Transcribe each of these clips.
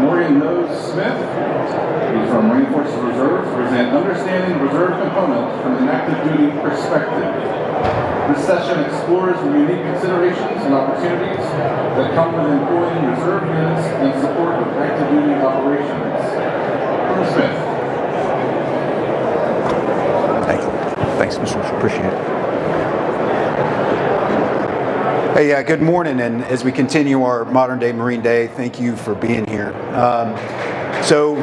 Orion Smyth. He's from Marine Forces Reserve, present Understanding Reserve Components from an Active Duty Perspective. This session explores the unique considerations and opportunities that come with employing reserve units in support of active duty operations. Colonel Smyth. Thanks, Mr. Rush. Appreciate it. Hey, good morning, and as we continue our Modern Day Marine Day, thank you for being here. So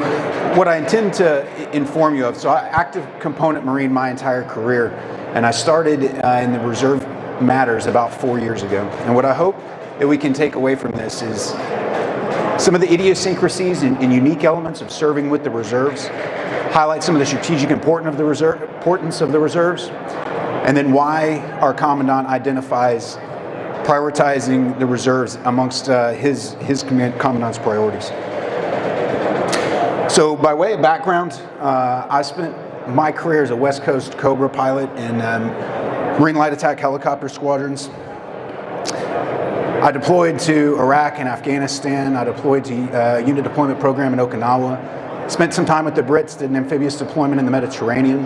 what I intend to inform you of, so I active component Marine my entire career, and I started in the Reserve Matters about 4 years ago. And what I hope that we can take away from this is some of the idiosyncrasies and unique elements of serving with the reserves, highlight some of the strategic importance of the reserves, and then why our Commandant identifies prioritizing the reserves amongst his Commandant's priorities. So by way of background, I spent my career as a West Coast Cobra pilot in Marine Light Attack Helicopter Squadrons. I deployed to Iraq and Afghanistan. I deployed to Unit Deployment Program in Okinawa. Spent some time with the Brits, did an amphibious deployment in the Mediterranean.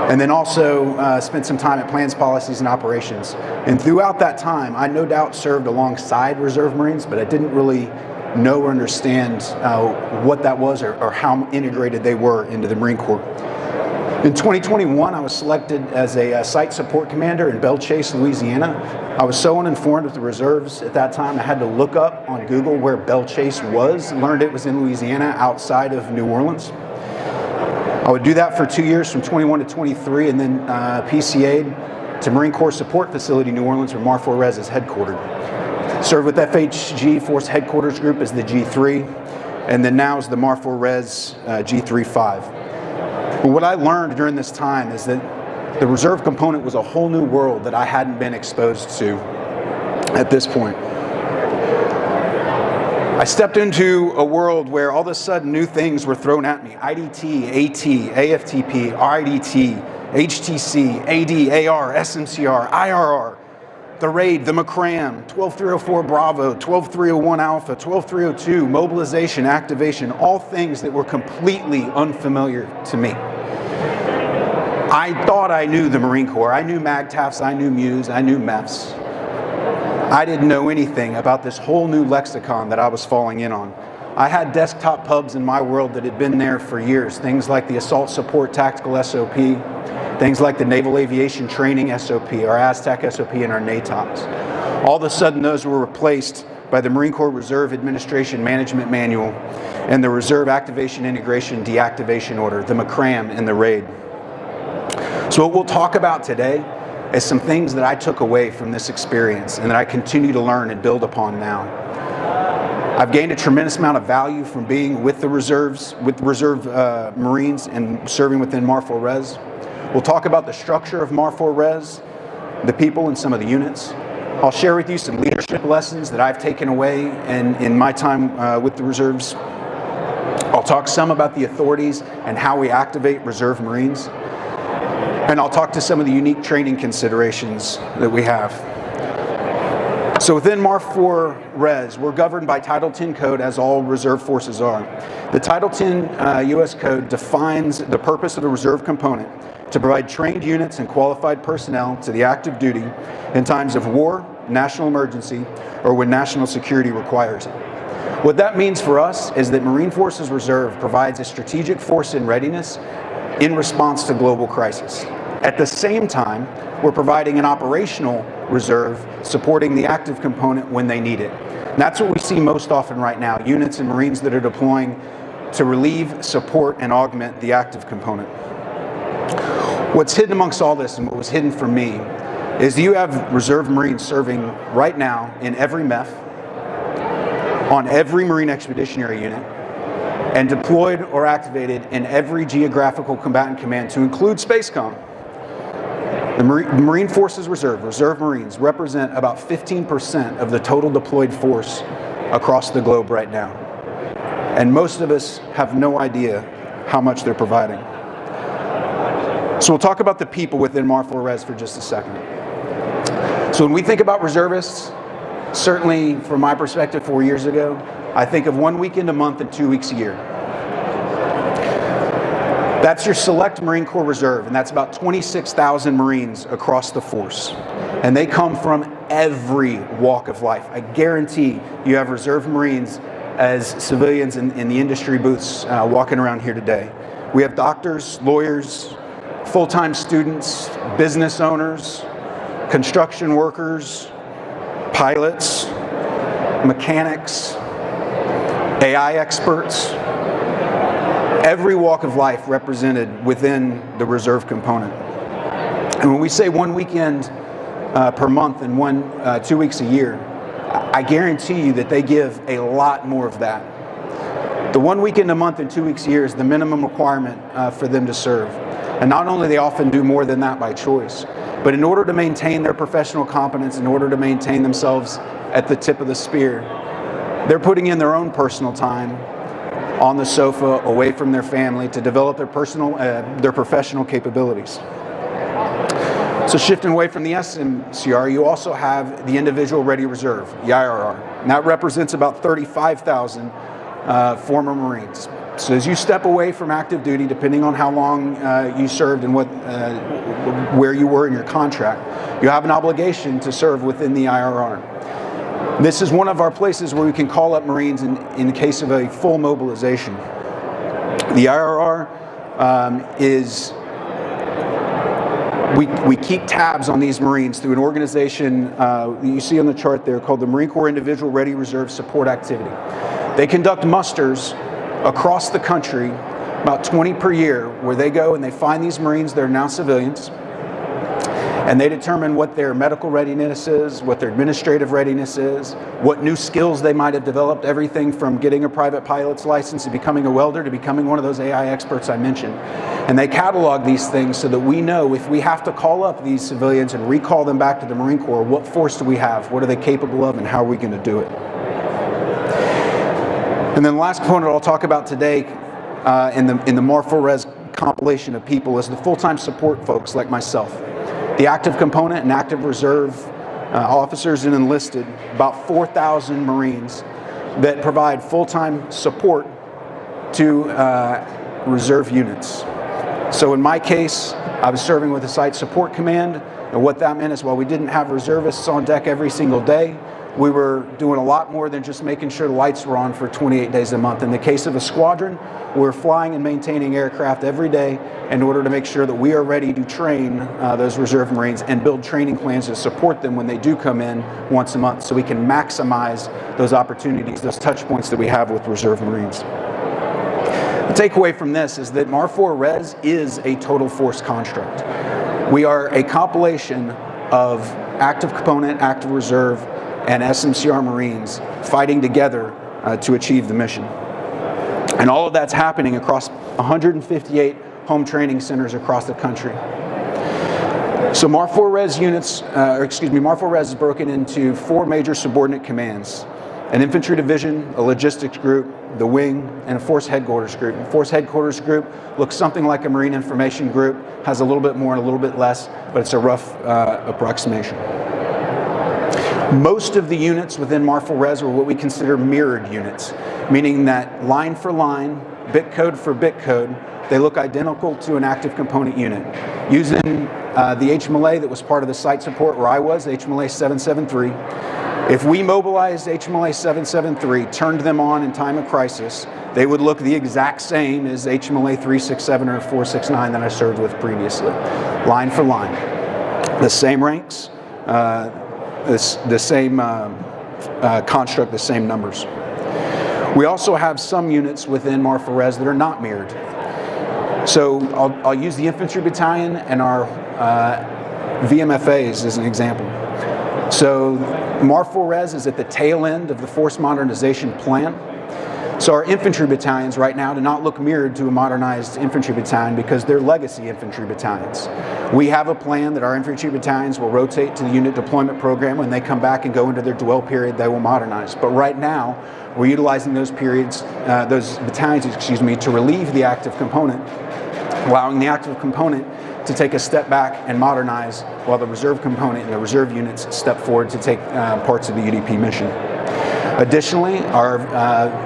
And then also spent some time at Plans, Policies, and Operations. And throughout that time, I no doubt served alongside Reserve Marines, but I didn't really know or understand what that was or how integrated they were into the Marine Corps. In 2021, I was selected as a Site Support Commander in Belle Chasse, Louisiana. I was so uninformed with the reserves at that time, I had to look up on Google where Belle Chasse was, learned it was in Louisiana outside of New Orleans. I would do that for 2 years from 21 to 23, and then PCA'd to Marine Corps Support Facility, New Orleans, where MARFORRES is headquartered. Served with FHG Force Headquarters Group as the G3, and then now as the MARFORRES G35. But what I learned during this time is that the reserve component was a whole new world that I hadn't been exposed to at this point. I stepped into a world where all of a sudden new things were thrown at me. IDT, AT, AFTP, RIDT, HTC, AD, AR, SMCR, IRR, the RAID, the McCram, 12304 Bravo, 12301 Alpha, 12302, mobilization, activation, all things that were completely unfamiliar to me. I thought I knew the Marine Corps. I knew MAGTFs, I knew MEWs, I knew MEFs. I didn't know anything about this whole new lexicon that I was falling in on. I had desktop pubs in my world that had been there for years, things like the Assault Support Tactical SOP, things like the Naval Aviation Training SOP, our ASTAC SOP, and our NATOPS. All of a sudden, those were replaced by the Marine Corps Reserve Administration Management Manual and the Reserve Activation Integration Deactivation Order, the McCram and the RAID. So what we'll talk about today is some things that I took away from this experience and that I continue to learn and build upon now. I've gained a tremendous amount of value from being with the reserves, with Reserve Marines and serving within MARFORRES. We'll talk about the structure of MARFORRES, the people and some of the units. I'll share with you some leadership lessons that I've taken away in my time with the reserves. I'll talk some about the authorities and how we activate Reserve Marines. And I'll talk to some of the unique training considerations that we have. So within MARFORRES, we're governed by Title 10 Code, as all reserve forces are. The Title 10 U.S. Code defines the purpose of the reserve component to provide trained units and qualified personnel to the active duty in times of war, national emergency, or when national security requires it. What that means for us is that Marine Forces Reserve provides a strategic force in readiness in response to global crisis. At the same time, we're providing an operational reserve supporting the active component when they need it. And that's what we see most often right now, units and Marines that are deploying to relieve, support, and augment the active component. What's hidden amongst all this, and what was hidden for me, is you have Reserve Marines serving right now in every MEF, on every Marine Expeditionary Unit, and deployed or activated in every geographical combatant command, to include SpaceCom. The Marine Forces Reserve Marines, represent about 15% of the total deployed force across the globe right now. And most of us have no idea how much they're providing. So we'll talk about the people within MARFORRES for just a second. So when we think about reservists, certainly from my perspective 4 years ago, I think of 1 weekend a month and 2 weeks a year. That's your select Marine Corps Reserve, and that's about 26,000 Marines across the force. And they come from every walk of life. I guarantee you have Reserve Marines as civilians in the industry booths walking around here today. We have doctors, lawyers, full-time students, business owners, construction workers, pilots, mechanics, AI experts, every walk of life represented within the reserve component. And when we say 1 weekend per month and 2 weeks a year, I guarantee you that they give a lot more of that. The 1 weekend a month and 2 weeks a year is the minimum requirement for them to serve. And not only they often do more than that by choice, but in order to maintain their professional competence, in order to maintain themselves at the tip of the spear, they're putting in their own personal time on the sofa, away from their family, to develop their professional capabilities. So shifting away from the SMCR, you also have the Individual Ready Reserve, the IRR. And that represents about 35,000 former Marines. So as you step away from active duty, depending on how long you served and where you were in your contract, you have an obligation to serve within the IRR. This is one of our places where we can call up Marines in the case of a full mobilization. The IRR we keep tabs on these Marines through an organization you see on the chart there called the Marine Corps Individual Ready Reserve Support Activity. They conduct musters across the country, about 20 per year, where they go and they find these Marines that are now civilians, and they determine what their medical readiness is, what their administrative readiness is, what new skills they might have developed, everything from getting a private pilot's license to becoming a welder to becoming one of those AI experts I mentioned. And they catalog these things so that we know if we have to call up these civilians and recall them back to the Marine Corps, what force do we have, what are they capable of, and how are we going to do it? And then the last component I'll talk about today in the MARFORRES compilation of people is the full-time support folks like myself. The active component and active reserve officers and enlisted, about 4,000 Marines that provide full-time support to reserve units. So in my case, I was serving with the Site Support Command, and what that meant is while we didn't have reservists on deck every single day, we were doing a lot more than just making sure the lights were on for 28 days a month. In the case of a squadron, we're flying and maintaining aircraft every day in order to make sure that we are ready to train those reserve Marines and build training plans to support them when they do come in once a month, so we can maximize those opportunities, those touch points that we have with reserve Marines. The takeaway from this is that MARFORRES is a total force construct. We are a compilation of active component, active reserve, and SMCR Marines fighting together to achieve the mission. And all of that's happening across 158 home training centers across the country. So MARFORRES MARFORRES is broken into 4 major subordinate commands: an infantry division, a logistics group, the wing, and a force headquarters group. The force headquarters group looks something like a Marine information group, has a little bit more and a little bit less, but it's a rough approximation. Most of the units within MARFORRES are what we consider mirrored units, meaning that line for line, bit code for bit code, they look identical to an active component unit. Using the HMLA that was part of the site support where I was, HMLA 773, if we mobilized HMLA 773, turned them on in time of crisis, they would look the exact same as HMLA 367 or 469 that I served with previously. Line for line. The same ranks, the same construct, the same numbers. We also have some units within MARFORRES that are not mirrored. So I'll use the infantry battalion and our VMFAs as an example. So MARFORRES is at the tail end of the force modernization plan. So our infantry battalions right now do not look mirrored to a modernized infantry battalion because they're legacy infantry battalions. We have a plan that our infantry battalions will rotate to the unit deployment program. When they come back and go into their dwell period, they will modernize. But right now, we're utilizing those periods, those battalions, to relieve the active component, allowing the active component to take a step back and modernize while the reserve component and the reserve units step forward to take parts of the UDP mission. Additionally, our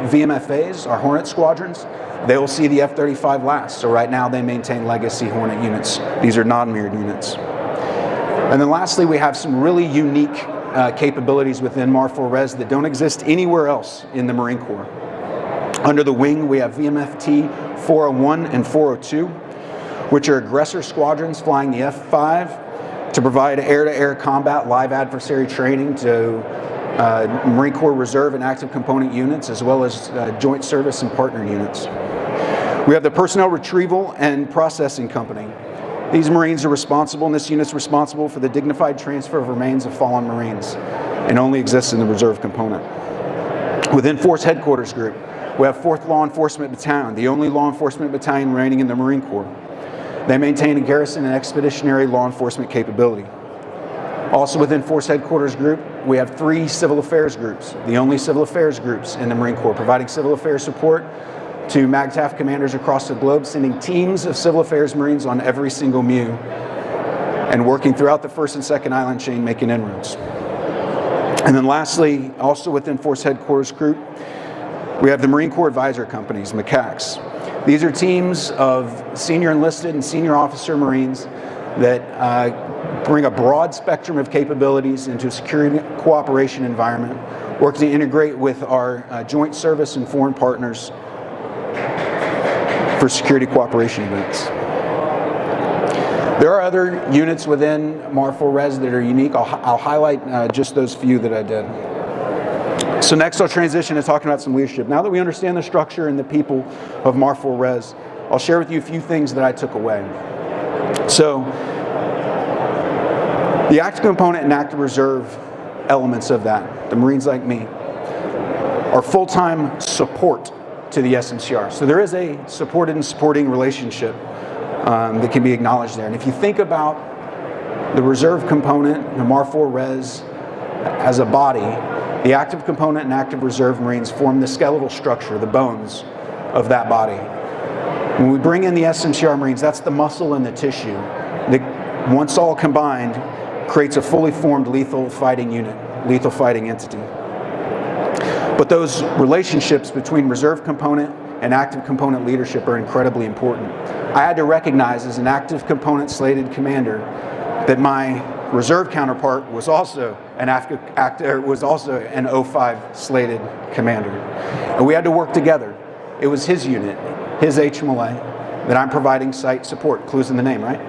VMFAs, our Hornet squadrons, they will see the F-35 last. So right now they maintain legacy Hornet units. These are non-mirrored units. And then lastly, we have some really unique capabilities within MARFORRES that don't exist anywhere else in the Marine Corps. Under the wing, we have VMFT 401 and 402, which are aggressor squadrons flying the F-5 to provide air-to-air combat live adversary training to Marine Corps Reserve and active component units, as well as joint service and partner units. We have the Personnel Retrieval and Processing Company. These Marines are responsible, and this unit's responsible for the dignified transfer of remains of fallen Marines, and only exists in the Reserve component. Within Force Headquarters Group, we have 4th Law Enforcement Battalion, the only law enforcement battalion remaining in the Marine Corps. They maintain a garrison and expeditionary law enforcement capability. Also within Force Headquarters Group, we have 3 civil affairs groups, the only civil affairs groups in the Marine Corps, providing civil affairs support to MAGTF commanders across the globe, sending teams of civil affairs Marines on every single MU, and working throughout the 1st and 2nd island chain, making inroads. And then lastly, also within Force Headquarters Group, we have the Marine Corps Advisor Companies, MCACs. These are teams of senior enlisted and senior officer Marines that bring a broad spectrum of capabilities into a security cooperation environment, work to integrate with our joint service and foreign partners for security cooperation events. There are other units within MARFORRES that are unique. I'll highlight just those few that I did. So next I'll transition to talking about some leadership. Now that we understand the structure and the people of MARFORRES, I'll share with you a few things that I took away. So the active component and active reserve elements of that, the Marines like me, are full-time support to the SMCR. So there is a supported and supporting relationship that can be acknowledged there. And if you think about the reserve component, the MARFORRES as a body, the active component and active reserve Marines form the skeletal structure, the bones of that body. When we bring in the SMCR Marines, that's the muscle and the tissue that, once all combined, creates a fully formed lethal fighting unit, lethal fighting entity. But those relationships between reserve component and active component leadership are incredibly important. I had to recognize as an active component slated commander that my reserve counterpart was also an an 05 slated commander. And we had to work together. It was his unit, his HMLA, that I'm providing site support, clues in the name, right?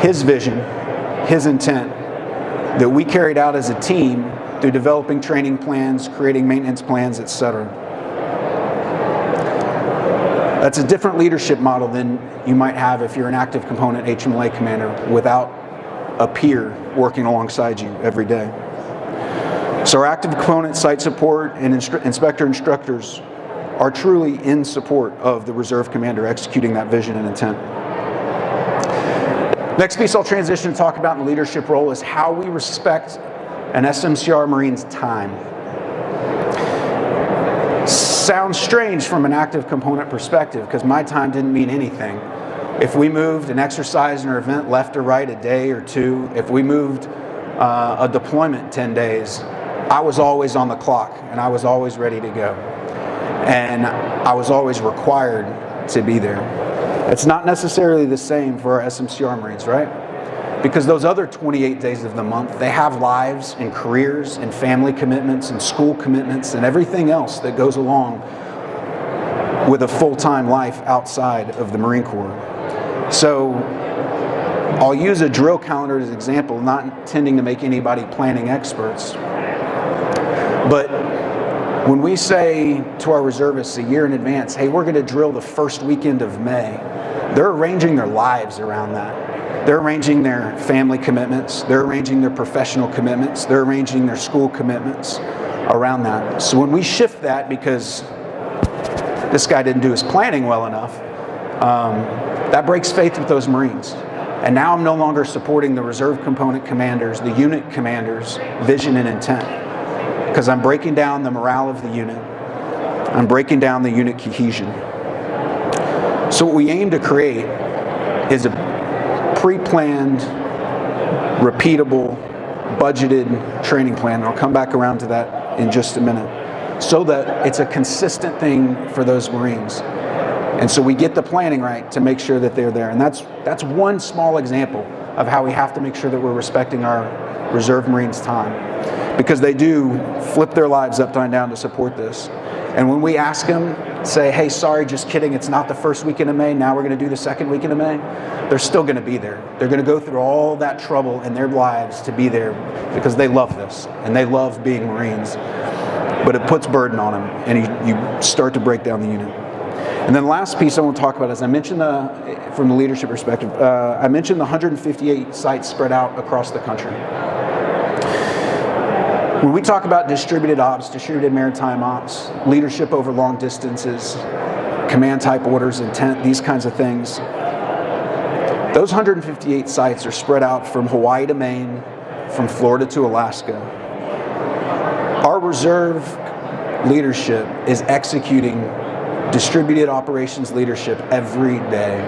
His vision, his intent, that we carried out as a team through developing training plans, creating maintenance plans, etc. That's a different leadership model than you might have if you're an active component HMLA commander without a peer working alongside you every day. So our active component site support and inspector instructors are truly in support of the reserve commander executing that vision and intent. Next piece I'll transition to talk about in the leadership role is how we respect an SMCR Marine's time. Sounds strange from an active component perspective because my time didn't mean anything. If we moved an exercise or event left or right a day or two, if we moved a deployment 10 days, I was always on the clock and I was always ready to go. And I was always required to be there. It's not necessarily the same for our SMCR Marines, right? Because those other 28 days of the month, they have lives and careers and family commitments and school commitments and everything else that goes along with a full-time life outside of the Marine Corps. So I'll use a drill calendar as an example, not intending to make anybody planning experts. But when we say to our reservists a year in advance, hey, we're going to drill the first weekend of May, they're arranging their lives around that. They're arranging their family commitments, they're arranging their professional commitments, they're arranging their school commitments around that. So when we shift that because this guy didn't do his planning well enough, that breaks faith with those Marines. And now I'm no longer supporting the reserve component commanders, the unit commanders' vision and intent, because I'm breaking down the morale of the unit. I'm breaking down the unit cohesion. So what we aim to create is a pre-planned, repeatable, budgeted training plan, and I'll come back around to that in just a minute, so that it's a consistent thing for those Marines. And so we get the planning right to make sure that they're there. And that's one small example of how we have to make sure that we're respecting our Reserve Marines' time, because they do flip their lives upside down to support this. And when we ask them, say, hey, sorry, just kidding, it's not the first weekend of May, now we're going to do the second weekend of May, they're still going to be there. They're going to go through all that trouble in their lives to be there because they love this and they love being Marines. But it puts burden on them, and you start to break down the unit. And then the last piece I want to talk about is I mentioned from the leadership perspective, I mentioned the 158 sites spread out across the country. When we talk about distributed ops, distributed maritime ops, leadership over long distances, command type orders, intent, these kinds of things, those 158 sites are spread out from Hawaii to Maine, from Florida to Alaska. Our reserve leadership is executing distributed operations leadership every day.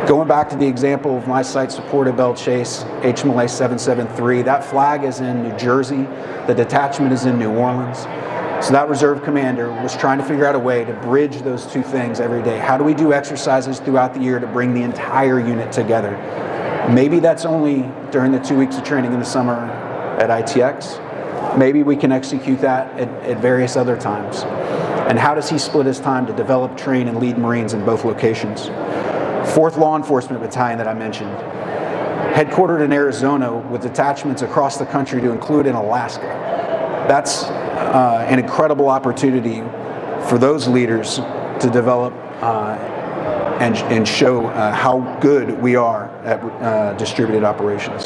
Going back to the example of my site support at Belle Chase, HMLA 773, that flag is in New Jersey, the detachment is in New Orleans. So that reserve commander was trying to figure out a way to bridge those two things every day. How do we do exercises throughout the year to bring the entire unit together? Maybe that's only during the 2 weeks of training in the summer at ITX. Maybe we can execute that at various other times. And how does he split his time to develop, train, and lead Marines in both locations? 4th Law Enforcement Battalion that I mentioned, headquartered in Arizona with detachments across the country to include in Alaska. That's an incredible opportunity for those leaders to develop and show how good we are at distributed operations.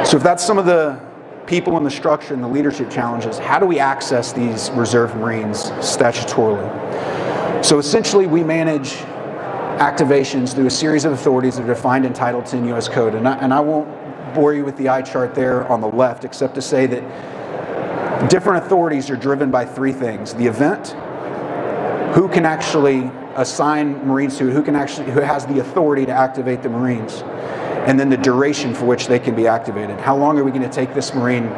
So if that's some of the people in the structure and the leadership challenges, how do we access these Reserve Marines statutorily? So essentially we manage activations through a series of authorities that are defined in Title 10 U.S. Code. And I won't bore you with the eye chart there on the left, except to say that different authorities are driven by three things: the event, who can actually assign Marines to it, who has the authority to activate the Marines, and then the duration for which they can be activated. How long are we going to take this Marine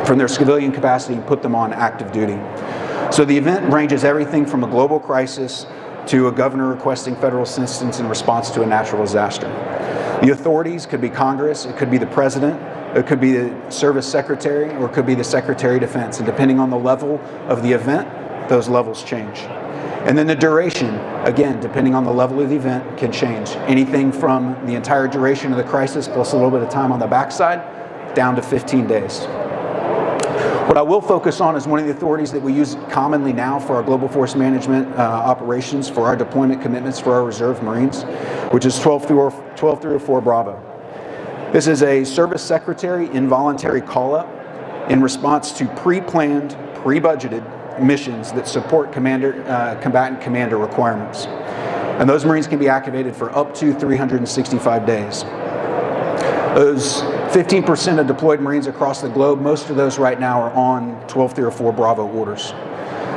from their civilian capacity and put them on active duty? So the event ranges everything from a global crisis to a governor requesting federal assistance in response to a natural disaster. The authorities could be Congress, it could be the President, it could be the Service Secretary, or it could be the Secretary of Defense. And depending on the level of the event, those levels change. And then the duration, again, depending on the level of the event, can change. Anything from the entire duration of the crisis plus a little bit of time on the backside down to 15 days. What I will focus on is one of the authorities that we use commonly now for our global force management operations, for our deployment commitments for our Reserve Marines, which is 12304 Bravo. This is a Service Secretary involuntary call-up in response to pre-planned, pre-budgeted missions that support combatant commander requirements. And those Marines can be activated for up to 365 days. Those 15% of deployed Marines across the globe, most of those right now are on 12304 Bravo orders.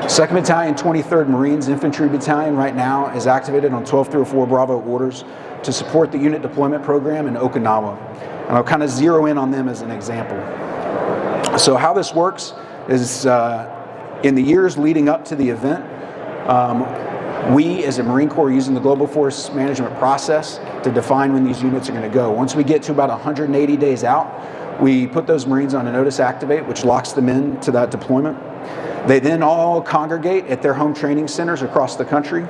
2nd Battalion, 23rd Marines Infantry Battalion right now is activated on 12304 Bravo orders to support the unit deployment program in Okinawa. And I'll kind of zero in on them as an example. So how this works is in the years leading up to the event, we as a Marine Corps are using the Global Force Management process to define when these units are going to go. Once we get to about 180 days out, we put those Marines on a notice activate, which locks them into that deployment. They then all congregate at their home training centers across the country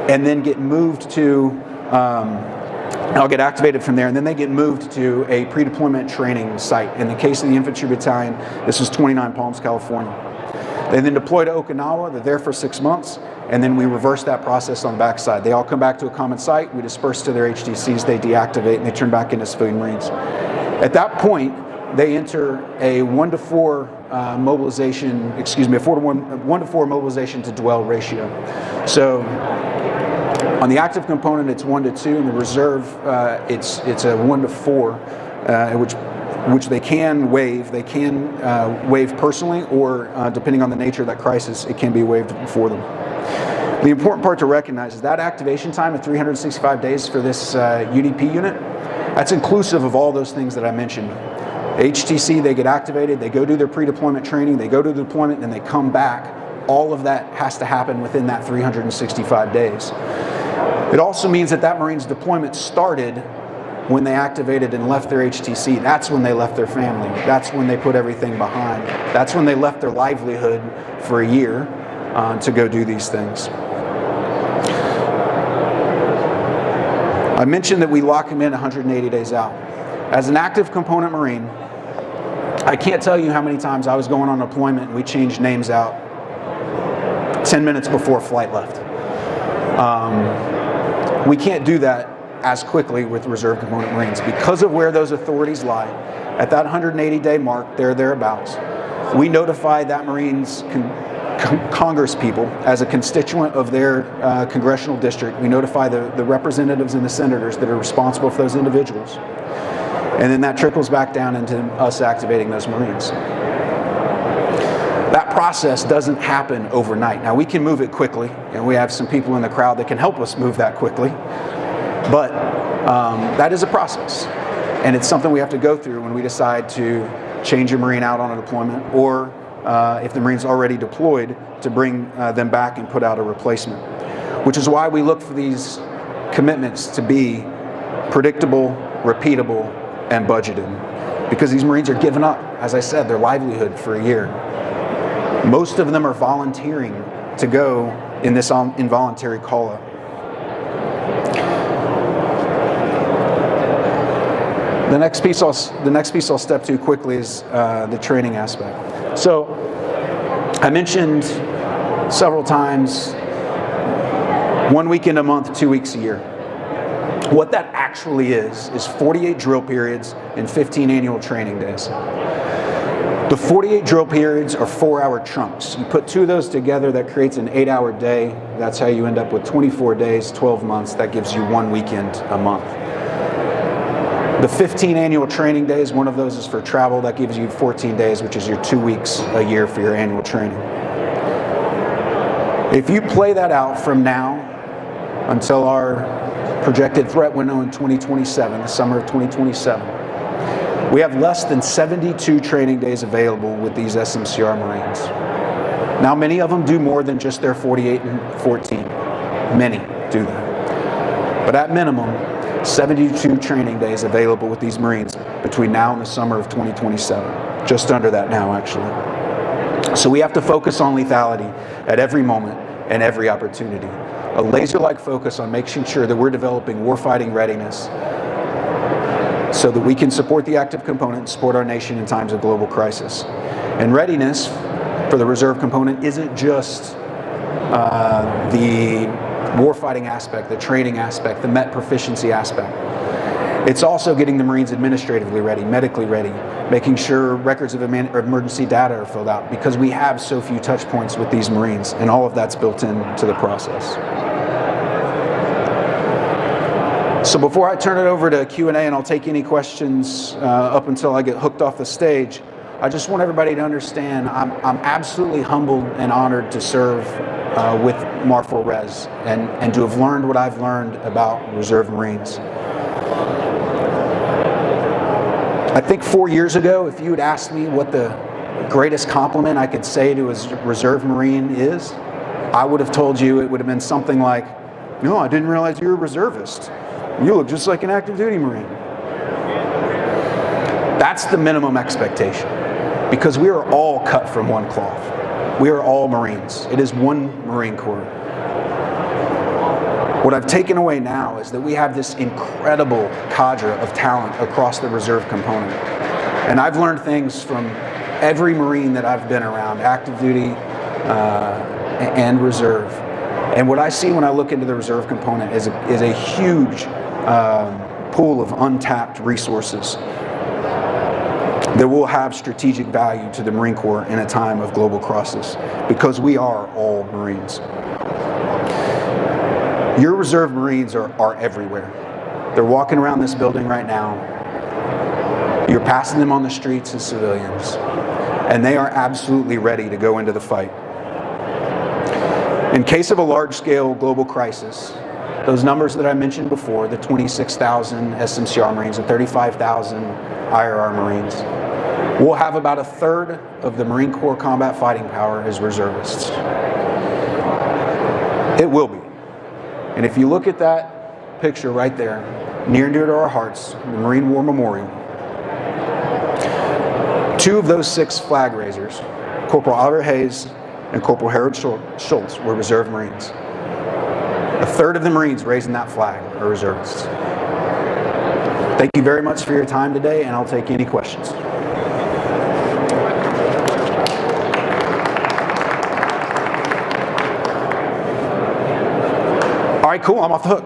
and then get moved to, I'll get activated from there, and then they get moved to a pre-deployment training site. In the case of the Infantry Battalion, this is 29 Palms, California. They then deploy to Okinawa, they're there for 6 months, and then we reverse that process on the backside. They all come back to a common site, we disperse to their HTCs, they deactivate, and they turn back into civilian Marines. At that point, they enter a 1-to-4 mobilization, excuse me, a 1-to-4 mobilization to dwell ratio. So on the active component, it's 1-to-2, and the reserve, it's a 1-to-4, which they can waive. They can waive personally, or depending on the nature of that crisis, it can be waived for them. The important part to recognize is that activation time of 365 days for this UDP unit That's inclusive of all those things that I mentioned. HTC, they get activated, they go do their pre-deployment training, they go to the deployment, and they come back. All of that has to happen within that 365 days. It also means that that Marine's deployment started when they activated and left their HTC. That's when they left their family. That's when they put everything behind. That's when they left their livelihood for a year to go do these things. I mentioned that we lock them in 180 days out. As an active component Marine, I can't tell you how many times I was going on deployment and we changed names out 10 minutes before flight left. We can't do that as quickly with reserve component Marines because of where those authorities lie. At that 180-day mark, thereabouts, we notify that Marine's Congress people as a constituent of their congressional district. We notify the representatives and the senators that are responsible for those individuals. And then that trickles back down into us activating those Marines. That process doesn't happen overnight. Now we can move it quickly, and we have some people in the crowd that can help us move that quickly, but that is a process. And it's something we have to go through when we decide to change a Marine out on a deployment, or if the Marine's already deployed, to bring them back and put out a replacement. Which is why we look for these commitments to be predictable, repeatable, and budgeted. Because these Marines are giving up, as I said, their livelihood for a year. Most of them are volunteering to go in this involuntary call-up. The next piece I'll step to quickly is the training aspect. So I mentioned several times 1 weekend a month, 2 weeks a year. What that actually is 48 drill periods and 15 annual training days. The 48 drill periods are 4-hour chunks. You put two of those together, that creates an 8-hour day. That's how you end up with 24 days, 12 months. That gives you 1 weekend a month. The 15 annual training days, one of those is for travel. That gives you 14 days, which is your 2 weeks a year for your annual training. If you play that out from now until our projected threat window in 2027, the summer of 2027, we have less than 72 training days available with these SMCR Marines. Now, many of them do more than just their 48 and 14. Many do that. But at minimum, 72 training days available with these Marines between now and the summer of 2027. Just under that now, actually. So we have to focus on lethality at every moment and every opportunity. A laser-like focus on making sure that we're developing warfighting readiness so that we can support the active component and support our nation in times of global crisis. And readiness for the reserve component isn't just the warfighting aspect, the training aspect, the MET proficiency aspect. It's also getting the Marines administratively ready, medically ready, making sure records of emergency data are filled out, because we have so few touch points with these Marines, and all of that's built into the process. So before I turn it over to Q&A, and I'll take any questions up until I get hooked off the stage, I just want everybody to understand I'm absolutely humbled and honored to serve with MARFORRES and to have learned what I've learned about Reserve Marines. I think 4 years ago, if you had asked me what the greatest compliment I could say to a Reserve Marine is, I would have told you it would have been something like, "No, I didn't realize you were a reservist. You look just like an active duty Marine." That's the minimum expectation, because we are all cut from one cloth. We are all Marines. It is one Marine Corps. What I've taken away now is that we have this incredible cadre of talent across the reserve component. And I've learned things from every Marine that I've been around, active duty and reserve. And what I see when I look into the reserve component is a huge pool of untapped resources that will have strategic value to the Marine Corps in a time of global crisis, because we are all Marines. Your reserve Marines are everywhere. They're walking around this building right now. You're passing them on the streets as civilians, and they are absolutely ready to go into the fight. In case of a large-scale global crisis, those numbers that I mentioned before, the 26,000 SMCR Marines, the 35,000 IRR Marines, we'll have about a third of the Marine Corps combat fighting power as reservists. It will be. And if you look at that picture right there, near and dear to our hearts, the Marine War Memorial, 2 of those 6 flag raisers, Corporal Oliver Hayes and Corporal Harold Schultz, were reserve Marines. A third of the Marines raising that flag are reservists. Thank you very much for your time today, and I'll take any questions. All right, cool, I'm off the hook.